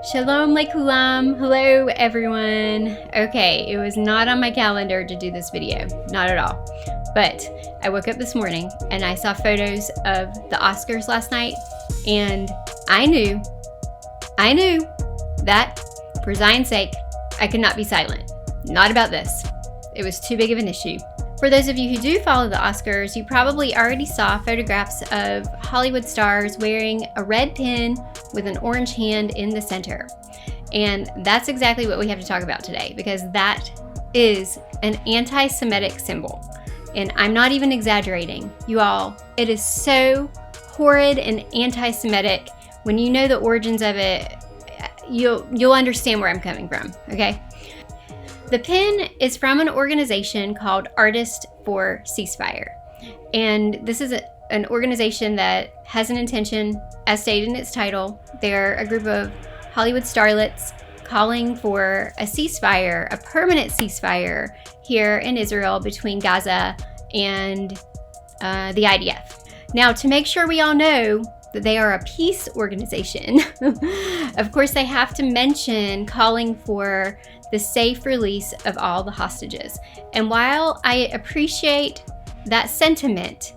Shalom Lekulam. Hello everyone. Okay, it was not on my calendar to do this video, not at all. But I woke up this morning and I saw photos of the Oscars last night, and I knew that for Zion's sake, I could not be silent. Not about this. It was too big of an issue. For those of you who do follow the Oscars, you probably already saw photographs of Hollywood stars wearing a red pin with an orange hand in the center. And that's exactly what we have to talk about today, because that is an anti-Semitic symbol. And I'm not even exaggerating. You all, it is so horrid and anti-Semitic. When you know the origins of it, you'll understand where I'm coming from, okay? The pin is from an organization called Artists for Ceasefire. And this is an organization that has an intention, as stated in its title. They're a group of Hollywood starlets calling for a ceasefire, a permanent ceasefire here in Israel between Gaza and the IDF. Now, to make sure we all know that they are a peace organization, of course they have to mention calling for the safe release of all the hostages. And while I appreciate that sentiment,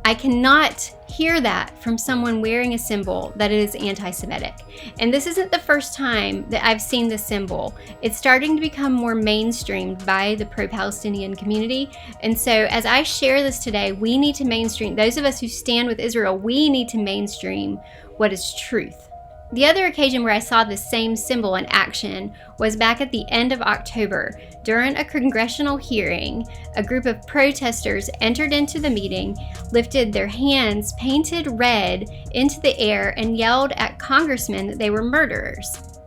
I cannot hear that from someone wearing a symbol that is anti-Semitic. And this isn't the first time that I've seen this symbol. It's starting to become more mainstreamed by the pro-Palestinian community. And so as I share this today, we need to mainstream, those of us who stand with Israel, we need to mainstream what is truth. The other occasion where I saw this same symbol in action was back at the end of October. During a congressional hearing, a group of protesters entered into the meeting, lifted their hands painted red into the air, and yelled at congressmen that they were murderers.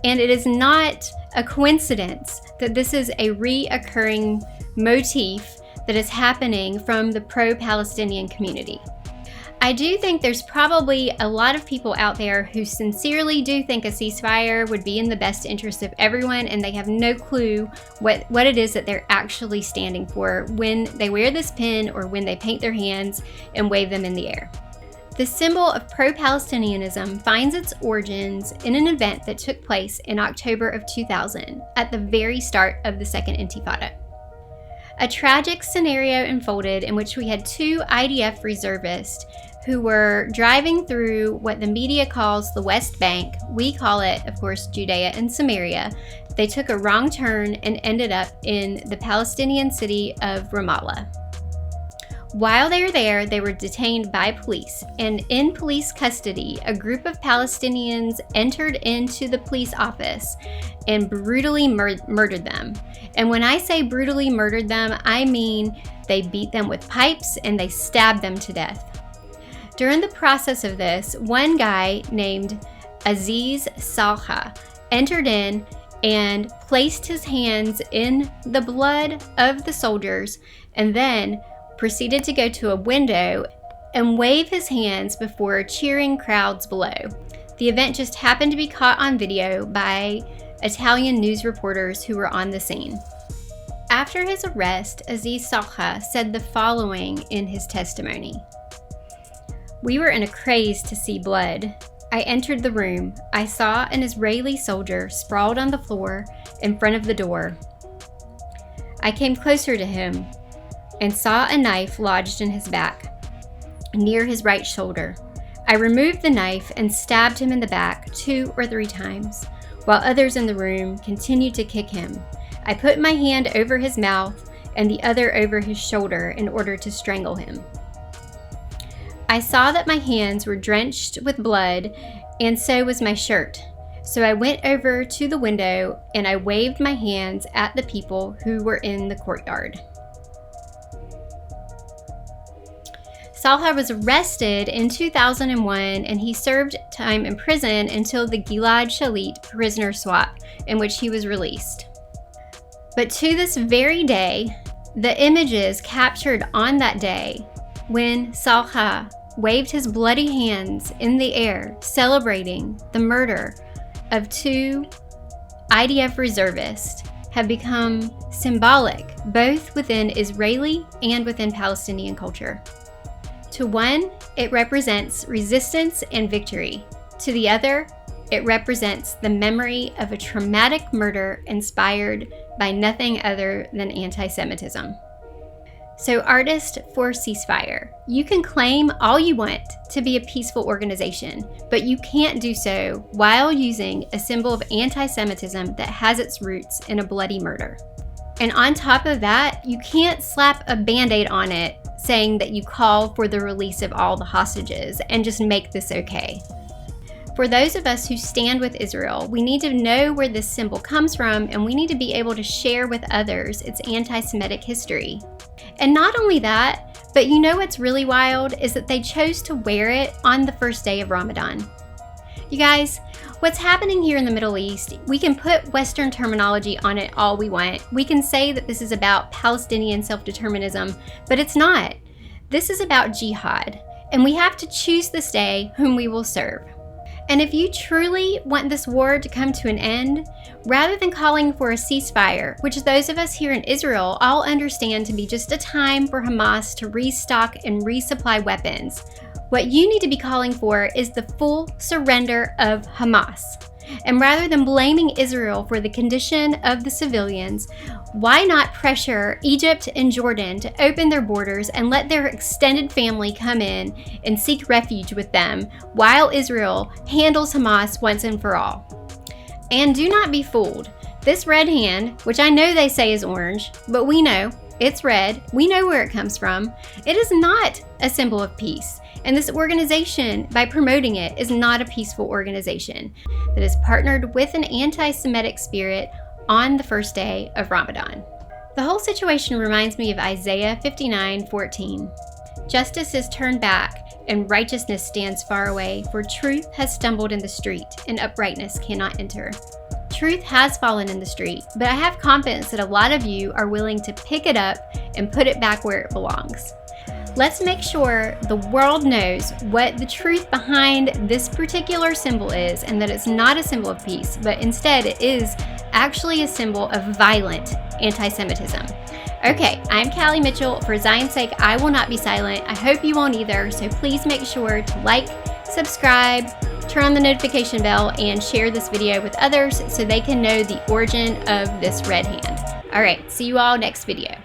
And it is not a coincidence that this is a reoccurring motif that is happening from the pro-Palestinian community. I do think there's probably a lot of people out there who sincerely do think a ceasefire would be in the best interest of everyone, and they have no clue what it is that they're actually standing for when they wear this pin or when they paint their hands and wave them in the air. The symbol of pro-Palestinianism finds its origins in an event that took place in October of 2000 at the very start of the Second Intifada. A tragic scenario unfolded in which we had two IDF reservists who were driving through what the media calls the West Bank. We call it, of course, Judea and Samaria. They took a wrong turn and ended up in the Palestinian city of Ramallah. While they were there, they were detained by police, and in police custody, a group of Palestinians entered into the police office and brutally murdered them. And when I say brutally murdered them, I mean they beat them with pipes and they stabbed them to death. During the process of this, one guy named Aziz Salha entered in and placed his hands in the blood of the soldiers, and then proceeded to go to a window and wave his hands before cheering crowds below. The event just happened to be caught on video by Italian news reporters who were on the scene. After his arrest, Aziz Salha said the following in his testimony. "We were in a craze to see blood. I entered the room. I saw an Israeli soldier sprawled on the floor in front of the door. I came closer to him and saw a knife lodged in his back, near his right shoulder. I removed the knife and stabbed him in the back 2 or 3 times, while others in the room continued to kick him. I put my hand over his mouth and the other over his shoulder in order to strangle him. I saw that my hands were drenched with blood, and so was my shirt. So I went over to the window and I waved my hands at the people who were in the courtyard." Salha was arrested in 2001, and he served time in prison until the Gilad Shalit prisoner swap, in which he was released. But to this very day, the images captured on that day when Salha waved his bloody hands in the air celebrating the murder of 2 IDF reservists have become symbolic both within Israeli and within Palestinian culture. To one, it represents resistance and victory. To the other, it represents the memory of a traumatic murder inspired by nothing other than anti-Semitism. So, Artists for Ceasefire, you can claim all you want to be a peaceful organization, but you can't do so while using a symbol of anti-Semitism that has its roots in a bloody murder. And on top of that, you can't slap a Band-Aid on it saying that you call for the release of all the hostages and just make this okay. For those of us who stand with Israel, we need to know where this symbol comes from, and we need to be able to share with others its anti-Semitic history. And not only that, but you know what's really wild is that they chose to wear it on the first day of Ramadan. You guys, what's happening here in the Middle East, we can put Western terminology on it all we want. We can say that this is about Palestinian self-determinism, but it's not. This is about jihad, and we have to choose this day whom we will serve. And if you truly want this war to come to an end, rather than calling for a ceasefire, which those of us here in Israel all understand to be just a time for Hamas to restock and resupply weapons, what you need to be calling for is the full surrender of Hamas. And rather than blaming Israel for the condition of the civilians, why not pressure Egypt and Jordan to open their borders and let their extended family come in and seek refuge with them while Israel handles Hamas once and for all? And do not be fooled. This red hand, which I know they say is orange, but we know it's red. We know where it comes from. It is not a symbol of peace. And this organization, by promoting it, is not a peaceful organization that is partnered with an anti-Semitic spirit on the first day of Ramadan. The whole situation reminds me of Isaiah 59:14. Justice is turned back and righteousness stands far away, for truth has stumbled in the street and uprightness cannot enter. Truth has fallen in the street, but I have confidence that a lot of you are willing to pick it up and put it back where it belongs. Let's make sure the world knows what the truth behind this particular symbol is, and that it's not a symbol of peace, but instead it is actually a symbol of violent anti-Semitism. Okay, I'm Callie Mitchell. For Zion's sake, I will not be silent. I hope you won't either, so please make sure to like, subscribe, turn on the notification bell, and share this video with others so they can know the origin of this red hand. All right, see you all next video.